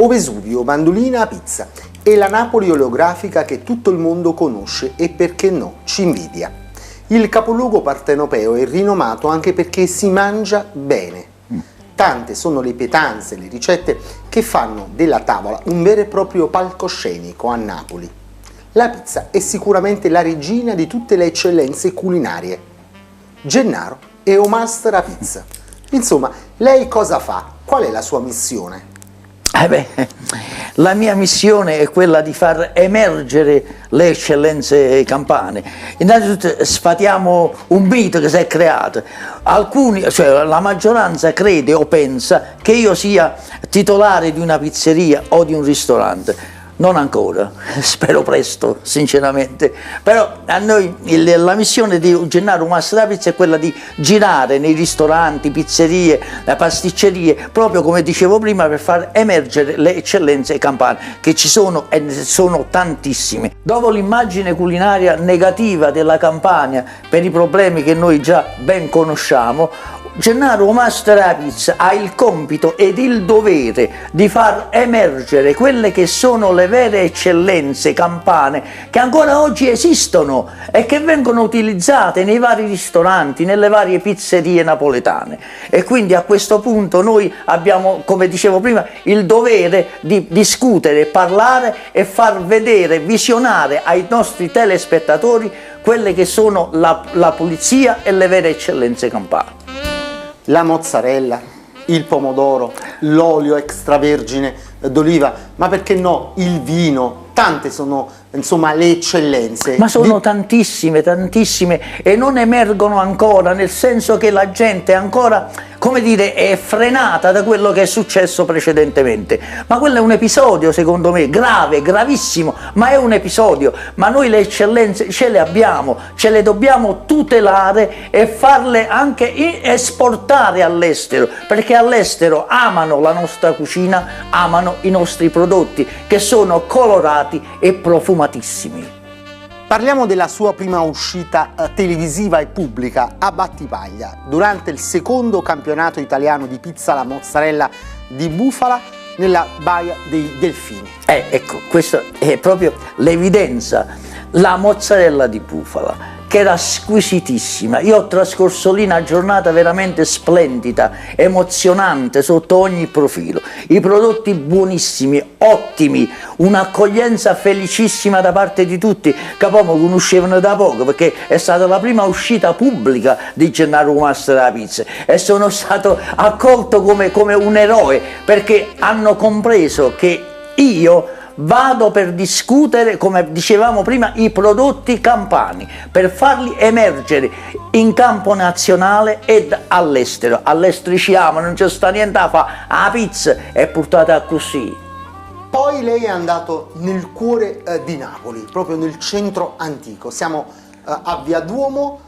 O Vesuvio, mandolina a pizza e la Napoli oleografica che tutto il mondo conosce e perché no, ci invidia. Il capoluogo partenopeo è rinomato anche perché si mangia bene. Tante sono le pietanze, le ricette che fanno della tavola un vero e proprio palcoscenico a Napoli. La pizza è sicuramente la regina di tutte le eccellenze culinarie. Gennaro è un master a pizza. Insomma, lei cosa fa? Qual è la sua missione? La mia missione è quella di far emergere le eccellenze campane. Innanzitutto sfatiamo un mito che si è creato. Alcuni, cioè la maggioranza crede o pensa che io sia titolare di una pizzeria o di un ristorante. Non ancora, spero presto, sinceramente. Però a noi la missione di Gennaro Master a Pizza è quella di girare nei ristoranti, pizzerie, pasticcerie, proprio come dicevo prima, per far emergere le eccellenze campane, che ci sono e sono tantissime. Dopo l'immagine culinaria negativa della Campania, per i problemi che noi già ben conosciamo, Gennaro Master a Pizza ha il compito ed il dovere di far emergere quelle che sono le vere eccellenze campane che ancora oggi esistono e che vengono utilizzate nei vari ristoranti, nelle varie pizzerie napoletane. E quindi a questo punto noi abbiamo, come dicevo prima, il dovere di discutere, parlare e far vedere, visionare ai nostri telespettatori quelle che sono la pulizia e le vere eccellenze campane. La mozzarella, il pomodoro, l'olio extravergine d'oliva, ma perché no, il vino, tante sono insomma le eccellenze. Ma sono tantissime, tantissime e non emergono ancora, nel senso che la gente ancora, come dire, è frenata da quello che è successo precedentemente. Ma quello è un episodio, secondo me, grave, gravissimo, ma è un episodio. Ma noi le eccellenze ce le abbiamo, ce le dobbiamo tutelare e farle anche esportare all'estero, perché all'estero amano la nostra cucina, amano i nostri prodotti, che sono colorati e profumatissimi. Parliamo della sua prima uscita televisiva e pubblica a Battipaglia, durante il secondo campionato italiano di pizza alla mozzarella di bufala nella Baia dei Delfini. Ecco, questa è proprio l'evidenza, la mozzarella di bufala, che era squisitissima. Io ho trascorso lì una giornata veramente splendida, emozionante sotto ogni profilo. I prodotti buonissimi, ottimi, un'accoglienza felicissima da parte di tutti, che poi mi conoscevano da poco, perché è stata la prima uscita pubblica di Gennaro Master a Pizza e sono stato accolto come un eroe, perché hanno compreso che io vado per discutere, come dicevamo prima, i prodotti campani, per farli emergere in campo nazionale ed all'estero. All'estero ci amano, non c'è sta niente a fare, la pizza è portata così. Poi lei è andato nel cuore di Napoli, proprio nel centro antico. Siamo a Via Duomo,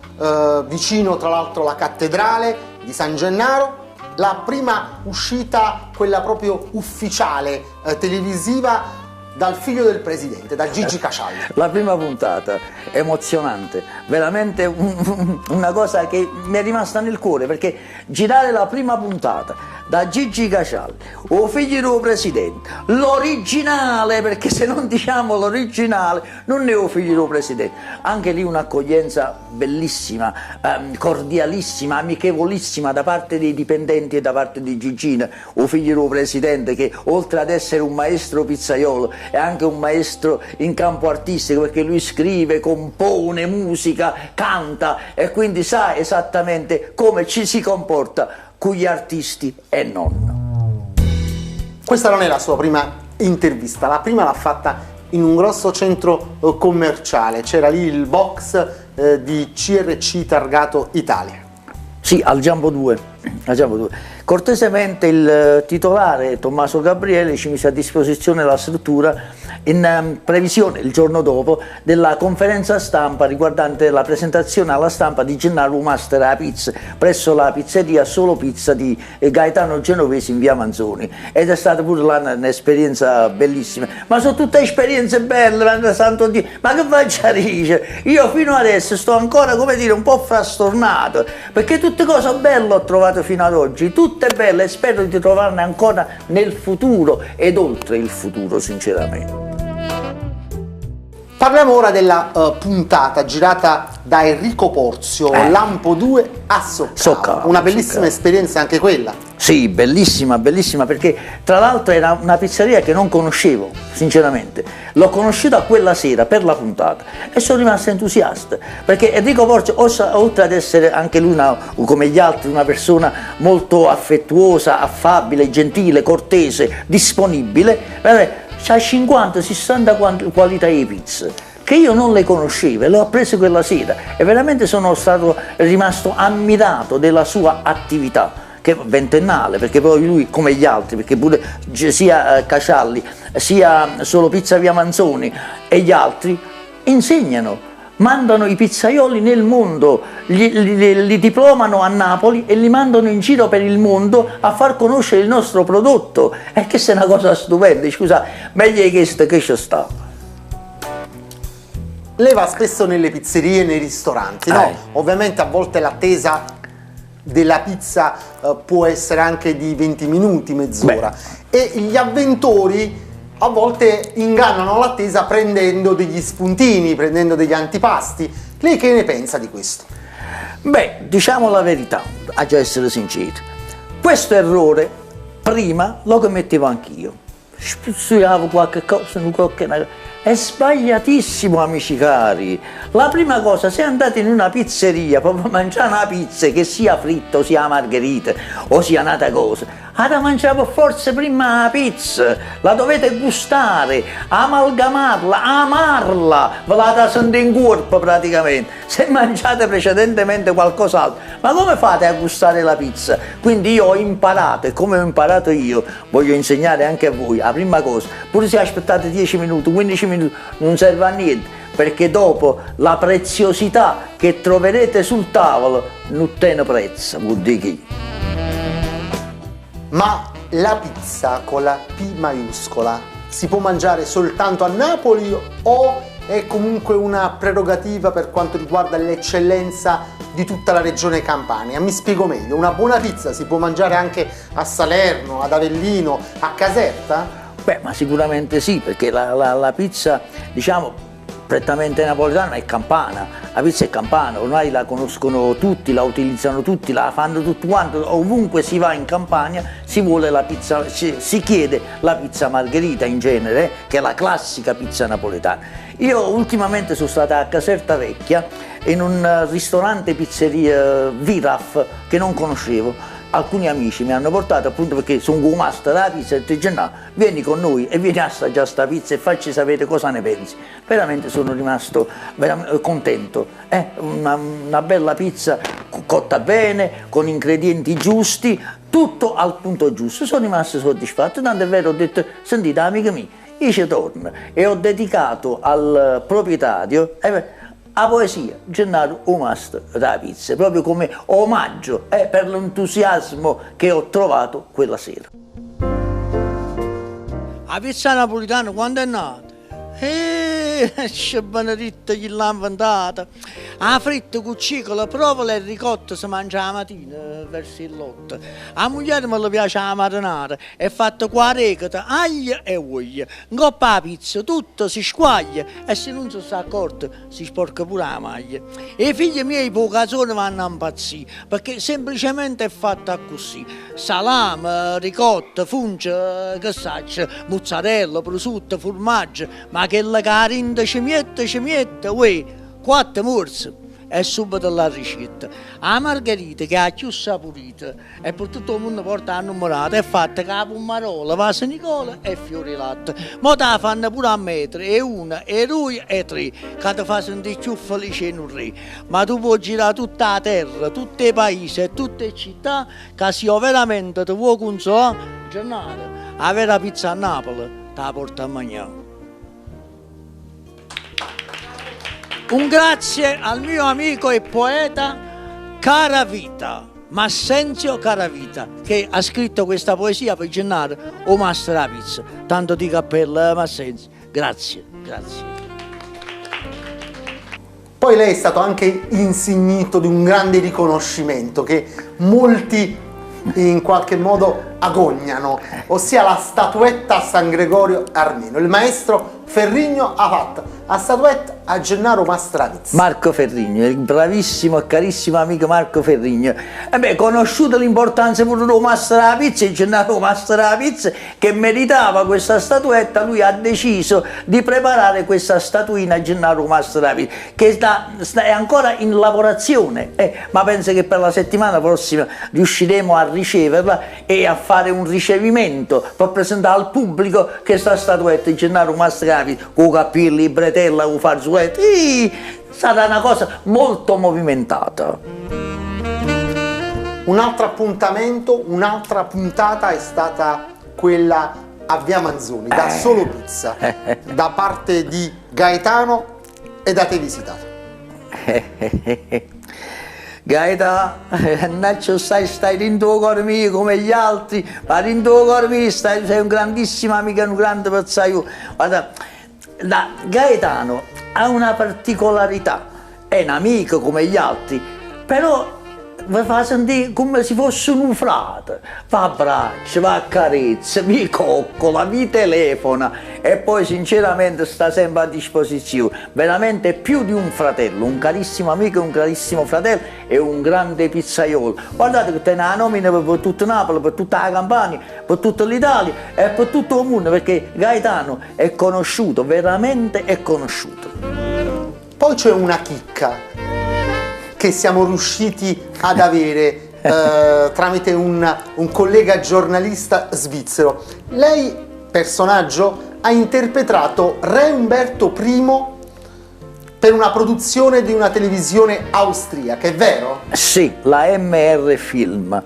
vicino tra l'altro alla cattedrale di San Gennaro. La prima uscita, quella proprio ufficiale, televisiva, dal figlio del presidente, da Gigi Cascialli. La prima puntata, emozionante, veramente una cosa che mi è rimasta nel cuore, perché girare la prima puntata da Gigi Cascialli, o figlio del presidente, l'originale, perché se non diciamo l'originale non è o figlio del presidente, anche lì un'accoglienza bellissima, cordialissima, amichevolissima da parte dei dipendenti e da parte di Gigina, o figlio del presidente, che oltre ad essere un maestro pizzaiolo è anche un maestro in campo artistico, perché lui scrive, compone musica, canta e quindi sa esattamente come ci si comporta con gli artisti e non. Questa non è la sua prima intervista, la prima l'ha fatta in un grosso centro commerciale, c'era lì il box di CRC Targato Italia. Sì, al Giambo 2. Cortesemente il titolare Tommaso Gabriele ci mise a disposizione la struttura in previsione il giorno dopo della conferenza stampa riguardante la presentazione alla stampa di Gennaro Master a pizza presso la pizzeria Solo Pizza di Gaetano Genovesi in via Manzoni, ed è stata pure là un'esperienza bellissima. Ma sono tutte esperienze belle, santo Dio, ma che faccia dice? Io fino adesso sto ancora, come dire, un po' frastornato, perché tutte cose belle ho trovato fino ad oggi, tutte belle, e spero di trovarne ancora nel futuro ed oltre il futuro, sinceramente. Parliamo ora della puntata girata da Enrico Porzio, Lampo 2 a Soccavo. Una bellissima esperienza anche quella. Sì, bellissima, bellissima, perché tra l'altro era una pizzeria che non conoscevo, sinceramente. L'ho conosciuta quella sera per la puntata e sono rimasto entusiasta, perché Enrico Porzio, oltre ad essere anche lui, come gli altri, una persona molto affettuosa, affabile, gentile, cortese, disponibile, c'ha 50-60 qualità di pizza che io non le conoscevo e le ho apprese quella sera, e veramente sono rimasto ammirato della sua attività, che è ventennale, perché poi lui, come gli altri, perché pure sia Cacialli, sia Solo Pizza via Manzoni e gli altri insegnano, mandano i pizzaioli nel mondo, li diplomano a Napoli e li mandano in giro per il mondo a far conoscere il nostro prodotto. E che è una cosa stupenda, scusa, meglio di questo che ci sta. Lei va spesso nelle pizzerie e nei ristoranti, no? Ovviamente a volte l'attesa della pizza può essere anche di 20 minuti, mezz'ora, e gli avventori a volte ingannano l'attesa prendendo degli spuntini, prendendo degli antipasti. Lei che ne pensa di questo? Beh, diciamo la verità, a già essere sinceri, questo errore prima lo commettevo anch'io, spuzziavo qualche cosa, è sbagliatissimo, amici cari. La prima cosa, se andate in una pizzeria per mangiare una pizza, che sia fritta o sia margherita o sia un'altra cosa, mangiare forse prima la pizza, la dovete gustare, amalgamarla, amarla, ve la sentire in corpo praticamente. Se mangiate precedentemente qualcos'altro, ma come fate a gustare la pizza? Quindi io ho imparato, e come ho imparato io voglio insegnare anche a voi. La prima cosa, pure se aspettate 10 minuti, 15 minuti, non serve a niente, perché dopo la preziosità che troverete sul tavolo non tiene prezzo, vuol dire chi. Ma la pizza con la P maiuscola si può mangiare soltanto a Napoli o è comunque una prerogativa per quanto riguarda l'eccellenza di tutta la regione Campania? Mi spiego meglio, una buona pizza si può mangiare anche a Salerno, ad Avellino, a Caserta? Beh, ma sicuramente sì, perché la pizza, diciamo, prettamente napoletana è campana, la pizza è campana, ormai la conoscono tutti, la utilizzano tutti, la fanno tutti quanti, ovunque si va in Campania si vuole la pizza, si chiede la pizza margherita in genere, che è la classica pizza napoletana. Io ultimamente sono stata a Caserta Vecchia in un ristorante pizzeria Viraf che non conoscevo. Alcuni amici mi hanno portato, appunto perché sono un master della pizza, e ti dice no, vieni con noi e vieni a assaggiare sta pizza e facci sapere cosa ne pensi. Veramente sono rimasto contento, una bella pizza cotta bene, con ingredienti giusti, tutto al punto giusto. Sono rimasto soddisfatto, tanto è vero, ho detto, sentite amica mia, io ci torno, e ho dedicato al proprietario la poesia Gennaro Master della pizza, proprio come omaggio per l'entusiasmo che ho trovato quella sera. La pizza napolitana quando è nata? Che benedetta chi l'ha inventata! La fritta con cicola, provola e ricotta si mangia la mattina verso il lotto. A moglie me le piace la marinara, è fatta con la recata, aglio e olio. Ingoppa la pizza, tutto si squaglia e se non si sta accorto si sporca pure la maglia. E i figli miei per occasione vanno a impazzire, perché semplicemente è fatta così. Salame, ricotta, funge, che saccia, mozzarella, prosciutto, formaggio, ma che la carinda cimietta, uè, 4 morse e subito la ricetta. La margherita, che è più saporita e per tutto il mondo porta la nummerata, è fatta con la pomarola, vase Nicola e fiori latte. Ma te la fanno pure a mettere, e una, e due, e 3, che ti fa sentire più felice in un re. Ma tu puoi girare tutta la terra, tutti i paesi e tutte le città, che se io veramente ti vuoi consolare, giornata, la vera pizza a Napoli te la porta a mangiare. Un grazie al mio amico e poeta Caravita, Massenzio Caravita, che ha scritto questa poesia per Gennaro o Mastro la Pizza. Tanto di cappello, Massenzio. Grazie, grazie. Poi lei è stato anche insignito di un grande riconoscimento che molti in qualche modo agognano, ossia la statuetta a San Gregorio Armeno. Il maestro Ferrigno ha fatto la statuetta a Gennaro Mastro la Pizza. Marco Ferrigno, il bravissimo e carissimo amico Marco Ferrigno. Conosciuta l'importanza pure di Mastro la Pizza e Gennaro Mastro la Pizza, che meritava questa statuetta, lui ha deciso di preparare questa statuina a Gennaro Mastro la Pizza, che è ancora in lavorazione, ma penso che per la settimana prossima riusciremo a riceverla e a fare un ricevimento per presentare al pubblico questa statuetta di Gennaro Mastro la Pizza, con capelli, bretella, con fazzoletti. Sarà una cosa molto movimentata. Un altro appuntamento, un'altra puntata è stata quella a Via Manzoni, da Solo Pizza, da parte di Gaetano e da te visitato. Gaeta, Naccio stai in tuo cuore mio come gli altri, ma in tuo cuore mio sei un grandissimo amico e un grande pezzaio. Guarda, Gaetano ha una particolarità, è un amico come gli altri, però vi fa sentire come se fosse un frate, va a abbraccia, va a carezza, mi coccola, mi telefona e poi sinceramente sta sempre a disposizione, veramente più di un fratello, un carissimo amico, un carissimo fratello e un grande pizzaiolo. Guardate che tiene la nomina per tutto Napoli, per tutta la Campania, per tutta l'Italia e per tutto il mondo, perché Gaetano è conosciuto, veramente è conosciuto. Poi c'è una chicca che siamo riusciti ad avere tramite un collega giornalista svizzero. Lei, personaggio, ha interpretato Re Umberto I per una produzione di una televisione austriaca, è vero? Sì, la MR Film.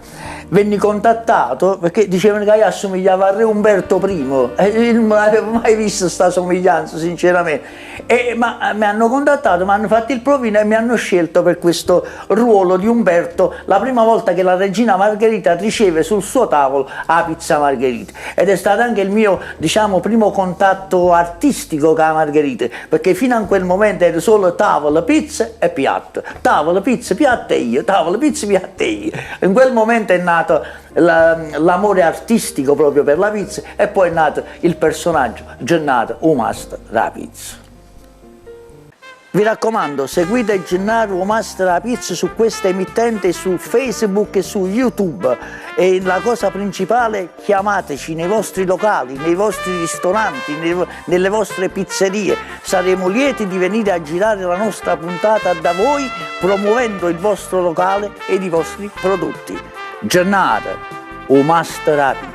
Venni contattato perché dicevano che io assomigliava a Re Umberto I e non avevo mai visto questa somiglianza, sinceramente. Ma mi hanno contattato, mi hanno fatto il provino e mi hanno scelto per questo ruolo di Umberto, la prima volta che la regina Margherita riceve sul suo tavolo la pizza Margherita. Ed è stato anche il mio, diciamo, primo contatto artistico con la Margherita, perché fino a quel momento era solo tavola, pizza e piatto. Tavola, pizza, piatto e io, tavola, pizza, piatto e io. In quel momento è nato l'amore artistico proprio per la pizza e poi è nato il personaggio Gennaro o Mastro la Pizza. Vi raccomando, seguite Gennaro o Mastro la Pizza su questa emittente, su Facebook e su YouTube, e la cosa principale, chiamateci nei vostri locali, nei vostri ristoranti, nelle vostre pizzerie. Saremo lieti di venire a girare la nostra puntata da voi, promuovendo il vostro locale e i vostri prodotti. Gennaro o Mastro la Pizza.